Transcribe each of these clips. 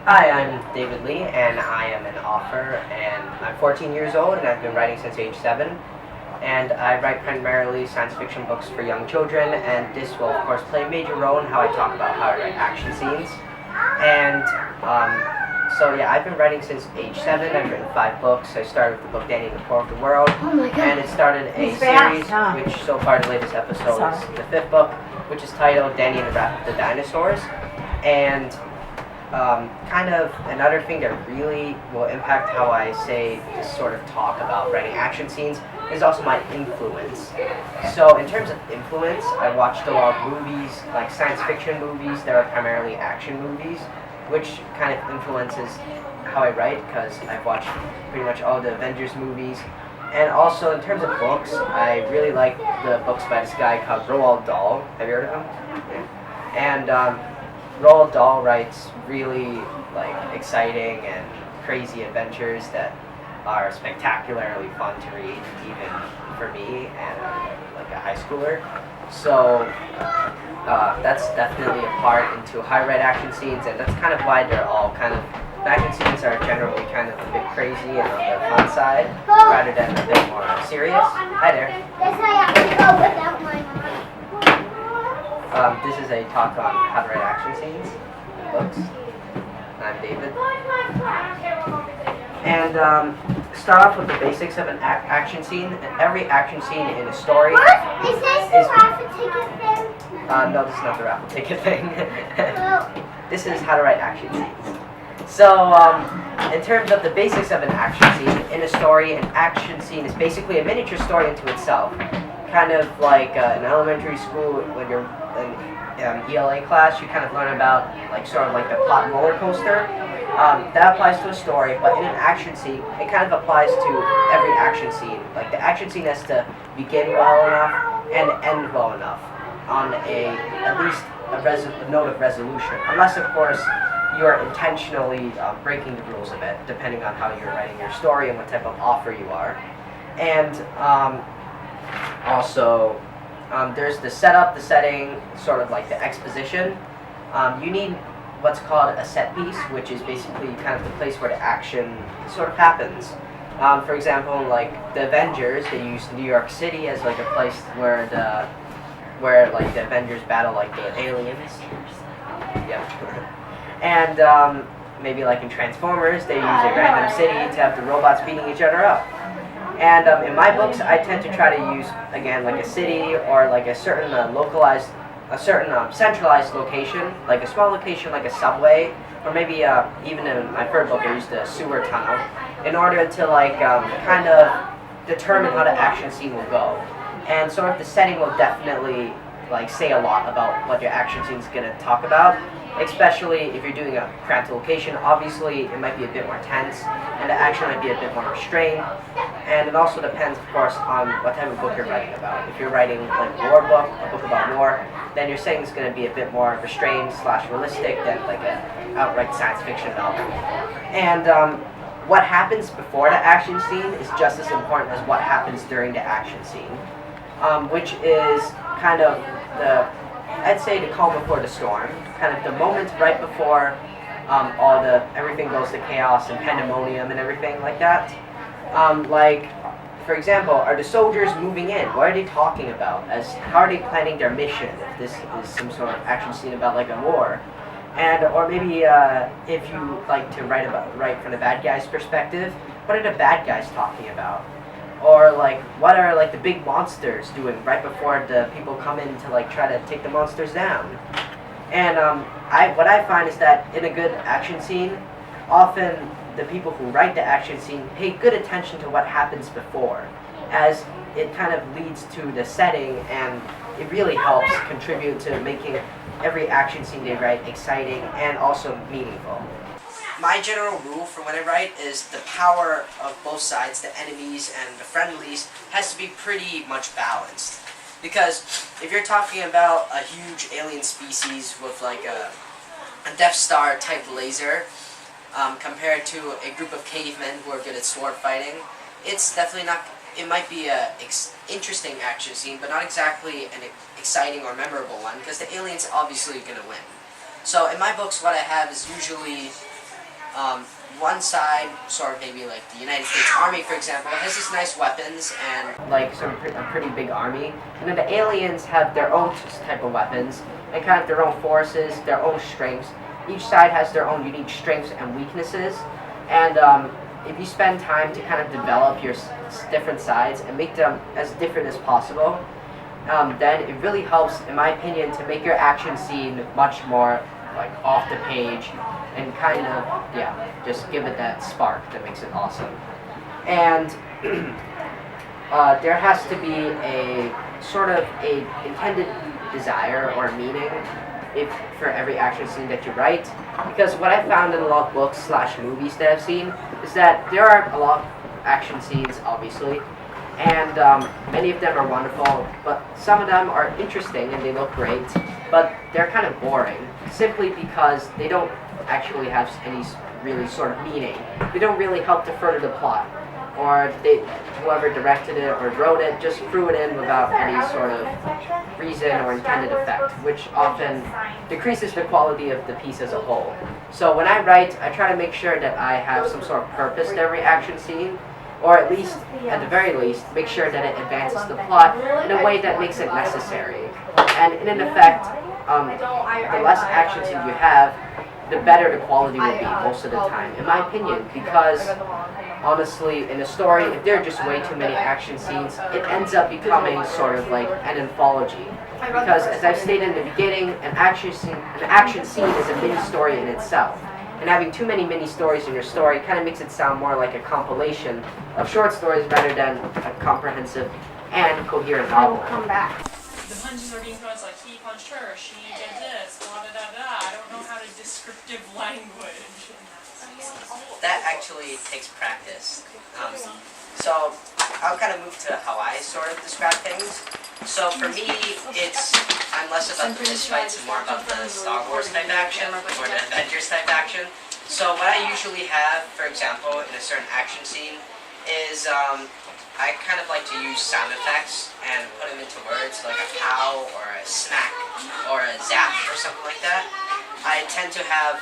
Hi, I'm David Lee, and I am an author, and I'm 14 years old, and I've been writing since age 7. And I write primarily science fiction books for young children, and this will, of course, play a major role in how I talk about how I write action scenes. And so yeah, I've been writing since age 7. I've written 5 books. I started with the book Danny and the Poor of the World, and it started a series, which so far the latest episode is the 5th book, which is titled Danny and the Wrath of the Dinosaurs. And kind of another thing that really will impact how I sort of talk about writing action scenes is also my influence. So in terms of influence, I watched a lot of movies, like science fiction movies that are primarily action movies, which kind of influences how I write, because I've watched pretty much all the Avengers movies. And also in terms of books, I really like the books by this guy called Roald Dahl. Have you heard of him? Yeah. And Roald Dahl writes really exciting and crazy adventures that are spectacularly fun to read, even for me and like a high schooler. So that's definitely a part into how I write action scenes, and that's kind of why they're all action scenes are generally kind of a bit crazy and on the fun side, rather than a bit more serious. Hi there. This is a talk on how to write action scenes in books. I'm David. And start off with the basics of an action scene. And every action scene in a story Is this the raffle ticket thing? No, this is not the raffle ticket thing. This is how to write action scenes. So, in terms of the basics of an action scene in a story, an action scene is basically a miniature story into itself. Kind of like in elementary school, when you're in ELA class, you kind of learn about sort of the plot roller coaster. That applies to a story, but in an action scene, it kind of applies to every action scene. Like the action scene has to begin well enough and end well enough on at least a note of resolution, unless of course you're intentionally breaking the rules a bit, depending on how you're writing your story and what type of author you are. And also, there's the setup, the setting, sort of like the exposition. You need what's called a set piece, which is basically kind of the place where the action sort of happens. For example, like the Avengers, they use New York City as like a place where the Avengers battle the aliens. Yep. And maybe like in Transformers, they use a random city to have the robots beating each other up. And in my books, I tend to try to use, again, like a city or like a certain centralized location, like a small location like a subway, or maybe even in my third book, I used a sewer tunnel, in order to kind of determine how the action scene will go. And sort of the setting will definitely say a lot about what your action scene is going to talk about. Especially if you're doing a cramped location, obviously it might be a bit more tense, and the action might be a bit more restrained. And it also depends, of course, on what type of book you're writing about. If you're writing a book about war, then your setting is going to be a bit more restrained / realistic than an outright science fiction novel. And what happens before the action scene is just as important as what happens during the action scene, which is kind of I'd say the calm before the storm, kind of the moment right before everything goes to chaos and pandemonium and everything like that. For example, are the soldiers moving in? What are they talking about? How are they planning their mission? If this is some sort of action scene about a war, or maybe if you like to write from the bad guy's perspective, what are the bad guys talking about? Or what are the big monsters doing right before the people come in to try to take the monsters down? And what I find is that in a good action scene, often the people who write the action scene pay good attention to what happens before, as it kind of leads to the setting, and it really helps contribute to making every action scene they write exciting and also meaningful. My general rule for when I write is the power of both sides, the enemies and the friendlies, has to be pretty much balanced. Because if you're talking about a huge alien species with a Death Star type laser, compared to a group of cavemen who are good at sword fighting, it's definitely not. It might be a interesting action scene, but not exactly an exciting or memorable one, because the alien's obviously going to win. So in my books, what I have is usually one side, sort of maybe like the United States Army, for example, has these nice weapons and like a pretty big army, and then the aliens have their own type of weapons and kind of their own forces, their own strengths. Each side has their own unique strengths and weaknesses, and if you spend time to kind of develop your different sides and make them as different as possible, then it really helps, in my opinion, to make your action scene much more like off the page and kind of, yeah, just give it that spark that makes it awesome. And there has to be a sort of a intended desire or meaning for every action scene that you write, because what I found in a lot of books / movies that I've seen is that there are a lot of action scenes, obviously, and many of them are wonderful, but some of them are interesting and they look great, but they're kind of boring, simply because they don't actually have any really sort of meaning. They don't really help to further the plot, or whoever directed it or wrote it just threw it in without any sort of reason or intended effect, which often decreases the quality of the piece as a whole. So when I write, I try to make sure that I have some sort of purpose to every action scene, or at least, at the very least, make sure that it advances the plot in a way that makes it necessary. And in effect, the less action scenes you have, the better the quality will be most of the time, in my opinion, because honestly, in a story, if there are just way too many action scenes, it ends up becoming sort of like an anthology. Because as I've stated in the beginning, an action scene is a mini story in itself. And having too many mini stories in your story kind of makes it sound more like a compilation of short stories rather than a comprehensive and coherent novel. Come back. The punches are being thrown, it's like he punched her, she did this, blah da da da. I don't know how to descriptive language. That actually takes practice. So I'll kind of move to how I sort of describe things. So for me, I'm less about the fist fights and more about the Star Wars type action or the Avengers type action. So what I usually have, for example, in a certain action scene is I kind of like to use sound effects and put them into words, like a pow or a smack or a zap or something like that. I tend to have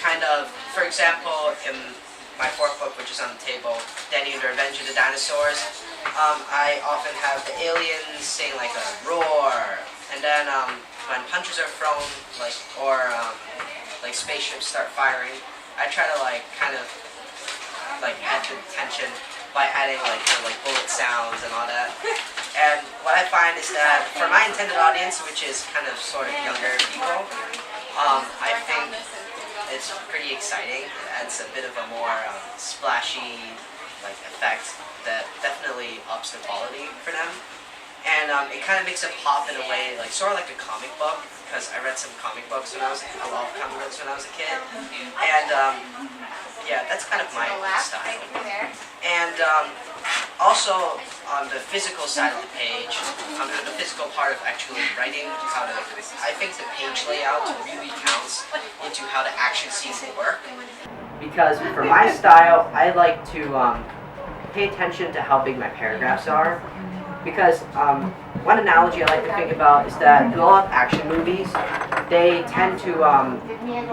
kind of, for example, in my fourth book, which is on the table, Danny and the Revenge of the Dinosaurs, I often have the aliens saying like a roar, and then when punches are thrown, or spaceships start firing, I try to kind of add the tension by adding like bullet sounds and all that. And what I find is that for my intended audience, which is kind of sort of younger people, I think it's pretty exciting. It adds a bit of a more splashy effect that definitely ups the quality for them. And it kind of makes it pop in a way, sort of like a comic book, because I read some comic books when I was a kid. And yeah, that's kind of my style. And also on the physical side of the page, on the physical part of actually writing, I think the page layout really counts into how the action scenes work. Because for my style, I like to pay attention to how big my paragraphs are. Because one analogy I like to think about is that in a lot of action movies, they tend to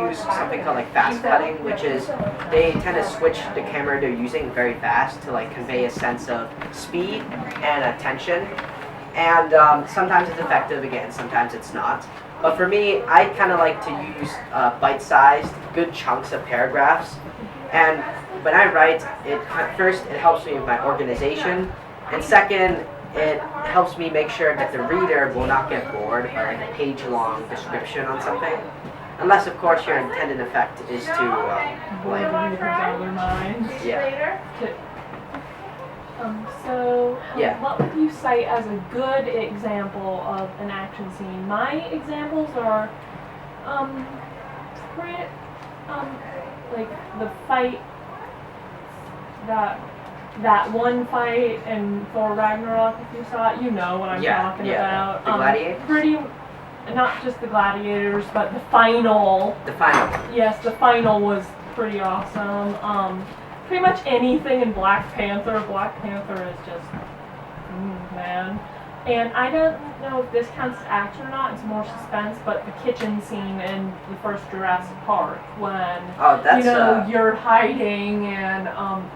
use something called fast cutting, which is they tend to switch the camera they're using very fast to convey a sense of speed and tension. And sometimes it's effective, again, sometimes it's not. But for me, I kind of like to use bite-sized, good chunks of paragraphs. And when I write, first, it helps me with my organization, and second, it helps me make sure that the reader will not get bored by a page-long description on something. Unless, of course, your intended effect is to, yeah. What would you cite as a good example of an action scene? My examples are, the fight that one fight in Thor Ragnarok, if you saw it, you know what I'm talking about. The gladiators? Not just the gladiators, but the final. The final. Yes, the final was pretty awesome. Pretty much anything in Black Panther. Black Panther is just, man. And I don't know if this counts as action or not, it's more suspense, but the kitchen scene in the first Jurassic Park when, Oh, that's you're hiding and,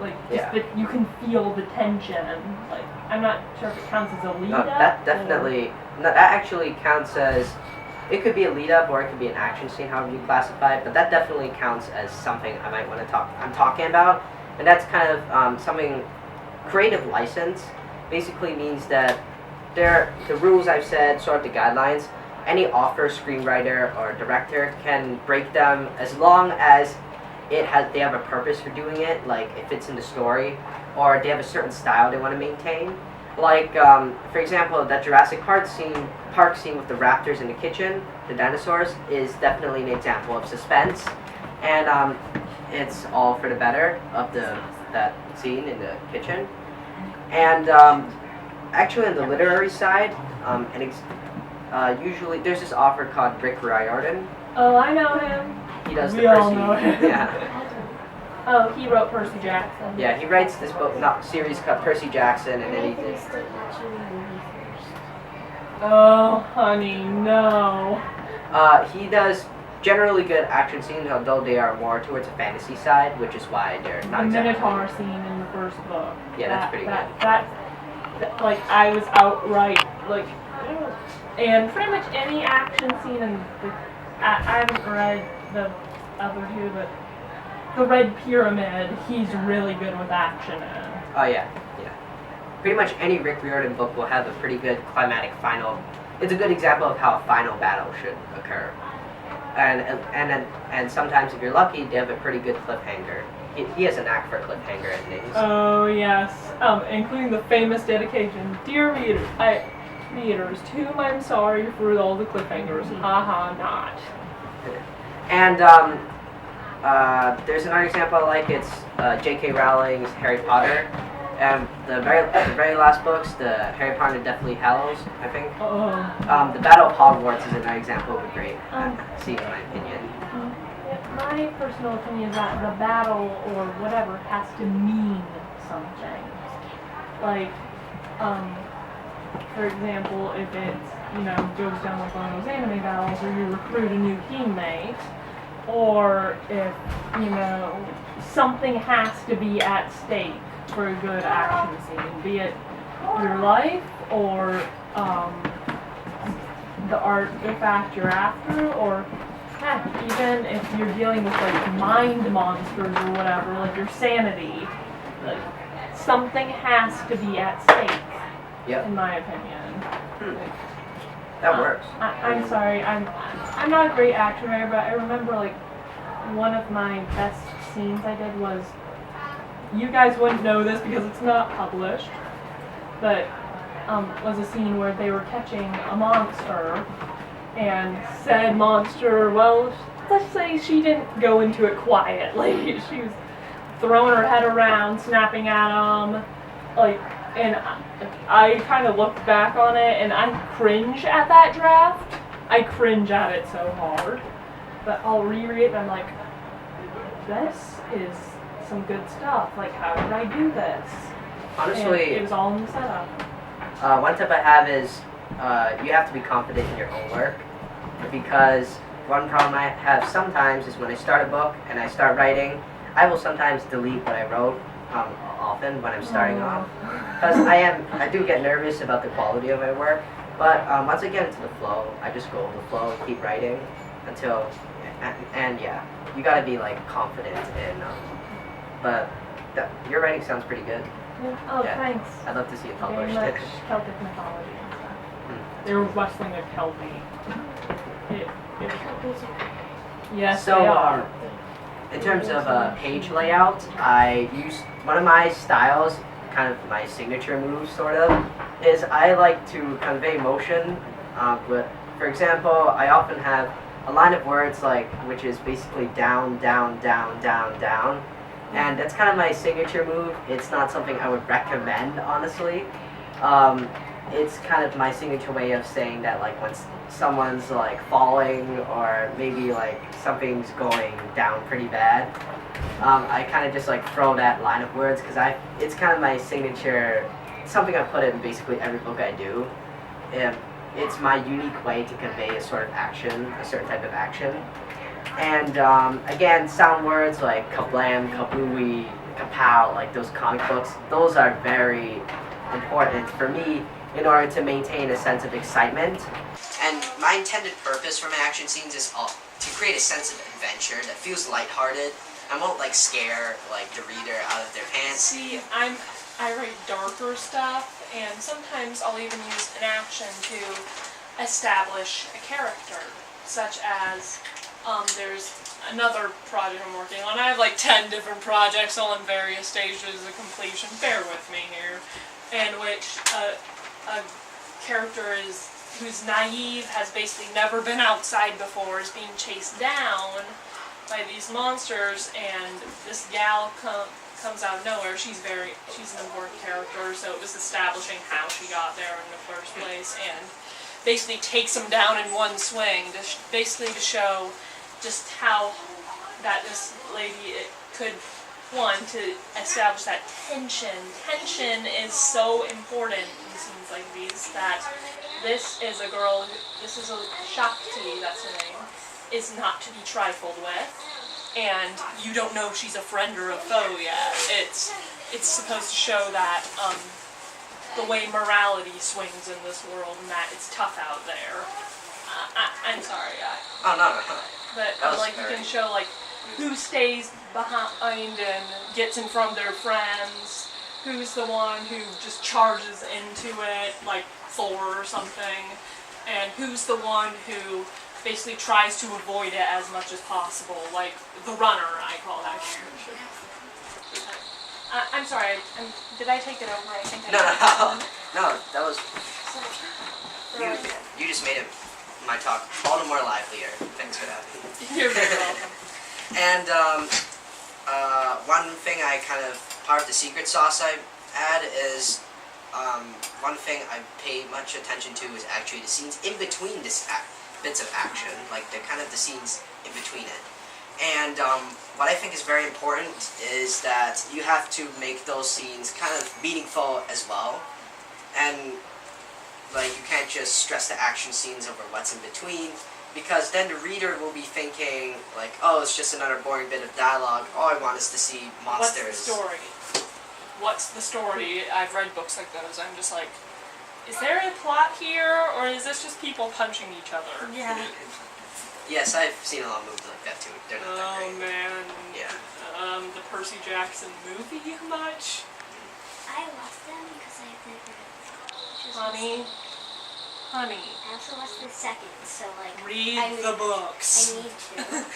like, just Yeah. you can feel the tension. Like, I'm not sure if it counts as a lead no, up. that definitely, no, that actually counts as, it could be a lead up or it could be an action scene, however you classify it, but that definitely counts as something I might want to I'm talking about, and that's kind of something, creative license basically means that the rules I've said, sort of the guidelines, any author, screenwriter, or director can break them as long as they have a purpose for doing it, like it fits in the story, or they have a certain style they want to maintain. Like, for example, that Jurassic Park scene with the raptors in the kitchen, the dinosaurs, is definitely an example of suspense, and it's all for the better of that scene in the kitchen. And actually, on the literary side, usually there's this author called Rick Riordan. Oh, I know him. He does We the all Percy. know him. Yeah. Oh, he wrote Percy Jackson. Yeah, he writes this book, not series called Percy Jackson, and then he did. Oh, honey, no. He does generally good action scenes, although they are more towards a fantasy side, which is why they're The not exactly. Minotaur scene in the first book. Yeah, that's pretty good. That, like, I was outright, like, and pretty much any action scene in I haven't read the other two, but the Red Pyramid, he's really good with action in. Oh yeah. Pretty much any Rick Riordan book will have a pretty good climatic final. It's a good example of how a final battle should occur. And sometimes if you're lucky, they have a pretty good cliffhanger. He has a knack for cliffhanger endings. Oh yes, including the famous dedication, "Dear readers, to whom I'm sorry for all the cliffhangers, haha, not." And there's another example I like. It's J.K. Rowling's Harry Potter. The very last books, the Harry Potter and Deathly Hallows, I think. The Battle of Hogwarts is another example of a great scene, in my opinion. My personal opinion is that the battle or whatever has to mean something. Like, for example, if it's, goes down like one of those anime battles where you recruit a new teammate, or if, something has to be at stake for a good action scene, be it your life or the artifact you're after, or heck, even if you're dealing with like mind monsters or whatever, like your sanity, like something has to be at stake. Yep. In my opinion. That works. I'm sorry, I'm not a great action writer, but I remember like one of my best scenes I did was, you guys wouldn't know this because it's not published, but was a scene where they were catching a monster, and said monster, well, let's say she didn't go into it quietly. She was throwing her head around, snapping at them, like, and I kind of looked back on it, and I cringe at that draft. I cringe at it so hard, but I'll reread it, and I'm like, this is some good stuff. Like, how did I do this? Honestly, and it was all in the setup. One tip I have is you have to be confident in your own work, because one problem I have sometimes is when I start a book and I start writing, I will sometimes delete what I wrote often when I'm starting off, because I do get nervous about the quality of my work, but once I get into the flow, I just go with the flow and keep writing until, and yeah, you gotta be like confident in, but your writing sounds pretty good. Oh, Yeah. thanks. I'd love to see it Very published. much Celtic mythology and stuff. They were wrestling a Kelpie. Yes, So, they are. in terms of page layout, I use one of my styles, kind of my signature move, sort of, is I like to convey motion. For example, I often have a line of words which is basically down, down, down, down, down. And that's kind of my signature move. It's not something I would recommend, honestly. It's kind of my signature way of saying that, like, when someone's like falling, or maybe like something's going down pretty bad, I kind of just like throw that line of words, because it's kind of my signature, something I put in basically every book I do. it's my unique way to convey a sort of action, a certain type of action. And again, sound words like kablam, kablooey, kapow, like those comic books, those are very important for me in order to maintain a sense of excitement. And my intended purpose for my action scenes is to create a sense of adventure that feels lighthearted and won't like scare like the reader out of their pants. See, I write darker stuff, and sometimes I'll even use an action to establish a character, such as there's another project I'm working on. I have like 10 different projects all in various stages of completion. Bear with me here. In which a character who's naive, has basically never been outside before, is being chased down by these monsters, and this gal comes out of nowhere. She's an important character, so it was establishing how she got there in the first place, and basically takes them down in one swing, basically to show just how that this lady could, one, to establish that tension. Tension is so important in scenes like these, that this is a girl, this is a Shakti, that's her name, is not to be trifled with, and you don't know if she's a friend or a foe yet. It's supposed to show that the way morality swings in this world, and that it's tough out there. I'm sorry, Oh, no. but like you can show like who stays behind and gets in front of their friends, who's the one who just charges into it, like Thor or something, and who's the one who basically tries to avoid it as much as possible, like the runner, I call that character. I'm sorry, did I take it over? I think I did. No, that was... You just made my talk all the more livelier. Thanks for that. You're very welcome. And one thing part of the secret sauce I add is, one thing I pay much attention to is actually the scenes in between bits of action, like the scenes in between it. And what I think is very important is that you have to make those scenes kind of meaningful as well. And like you can't just stress the action scenes over what's in between, because then the reader will be thinking like, oh, it's just another boring bit of dialogue. All I want is to see monsters. What's the story? What's the story? I've read books like those. I'm just like, is there a plot here, or is this just people punching each other? Yeah. Yes, I've seen a lot of movies like that too. They're not that Oh great. man. Yeah. The Percy Jackson movie much? I watched them because I've never just Honey. I also watched the second, so like Read the books. I need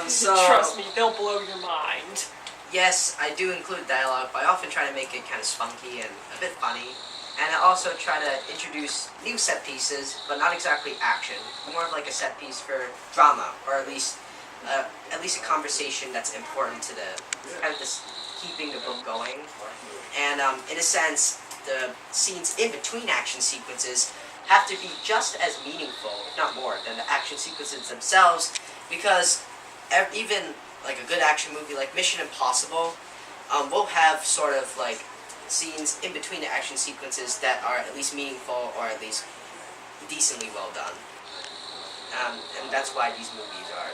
to. So Trust me, they'll blow your mind. yes, I do include dialogue, but I often try to make it kind of spunky and a bit funny. And I also try to introduce new set pieces, but not exactly action. More of like a set piece for drama, or at least a conversation that's important to the kind of this keeping the book going. And in a sense, the scenes in between action sequences have to be just as meaningful, if not more, than the action sequences themselves, because even like a good action movie like Mission Impossible will have sort of like scenes in between the action sequences that are at least meaningful or at least decently well done. And that's why these movies are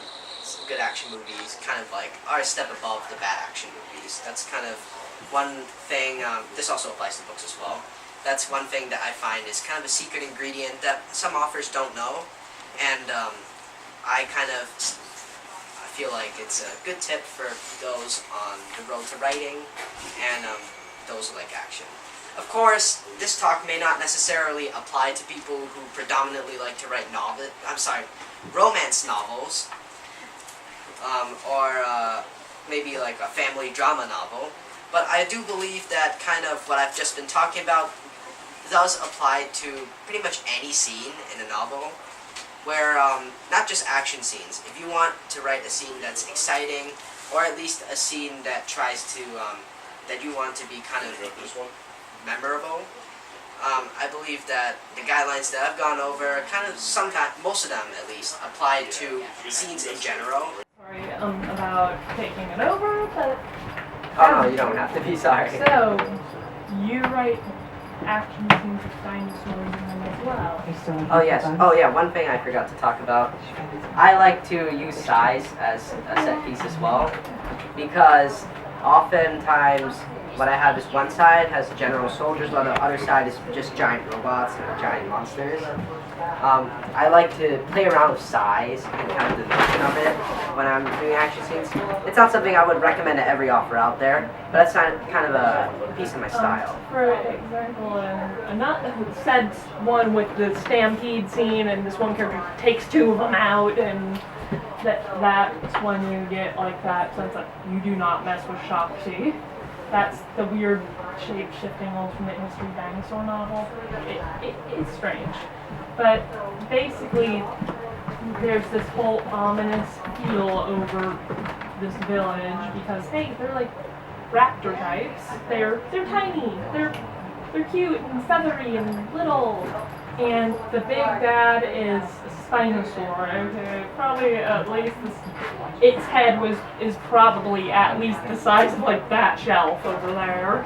good action movies, kind of like are a step above the bad action movies. That's kind of one thing, this also applies to books as well. That's one thing that I find is kind of a secret ingredient that some authors don't know, and I feel like it's a good tip for those on the road to writing, and those who like action. Of course, this talk may not necessarily apply to people who predominantly like to write romance novels, or maybe like a family drama novel, but I do believe that kind of what I've just been talking about does apply to pretty much any scene in a novel, where not just action scenes. If you want to write a scene that's exciting, or at least a scene that tries to that you want to be kind of memorable, I believe that the guidelines that I've gone over most of them at least, apply to scenes in general. Sorry, about taking it over, but Oh no, you don't have to be sorry. so you write action scenes with dinosaurs in them as well. Oh yes. Oh yeah. One thing I forgot to talk about. I like to use size as a set piece as well, because oftentimes what I have is one side has general soldiers, while the other side is just giant robots and giant monsters. I like to play around with size and kind of the dimension of it when I'm doing action scenes. It's not something I would recommend to every author out there, but that's kind of a piece of my style. For example, not said one with the stampede scene, and this one character takes two of them out, and that's when you get like that sense that you do not mess with Shakti. That's the weird shape-shifting alternate history dinosaur novel. It's strange. But basically, there's this whole ominous feel over this village because, hey, they're like raptor types. They're tiny. They're cute and feathery and little. And the big bad is a Spinosaur. Okay, probably at least its head is probably at least the size of like that shelf over there.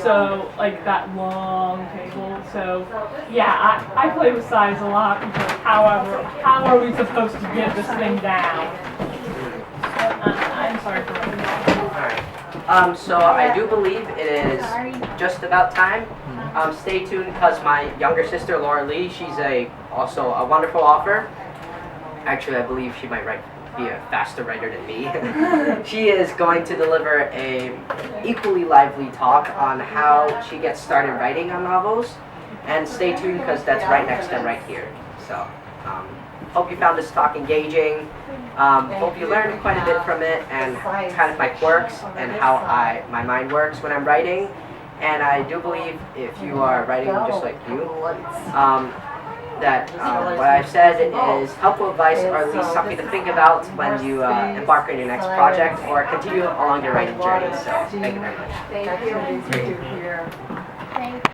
So like that long table. So yeah, I play with size a lot because how are we supposed to get this thing down? I'm sorry for that. Alright. So I do believe it is just about time. Stay tuned because my younger sister Laura Lee, she's also a wonderful author. Actually, I believe she might be a faster writer than me. She is going to deliver a equally lively talk on how she gets started writing on novels. And stay tuned because that's right next to right here. So, hope you found this talk engaging. Hope you learned quite a bit from it and kind of my quirks and how my mind works when I'm writing. And I do believe if you are writing just like you, that what I've said is helpful advice or at least something to think about when you embark on your next project or continue along your writing journey. So, thank you very much. Thank you.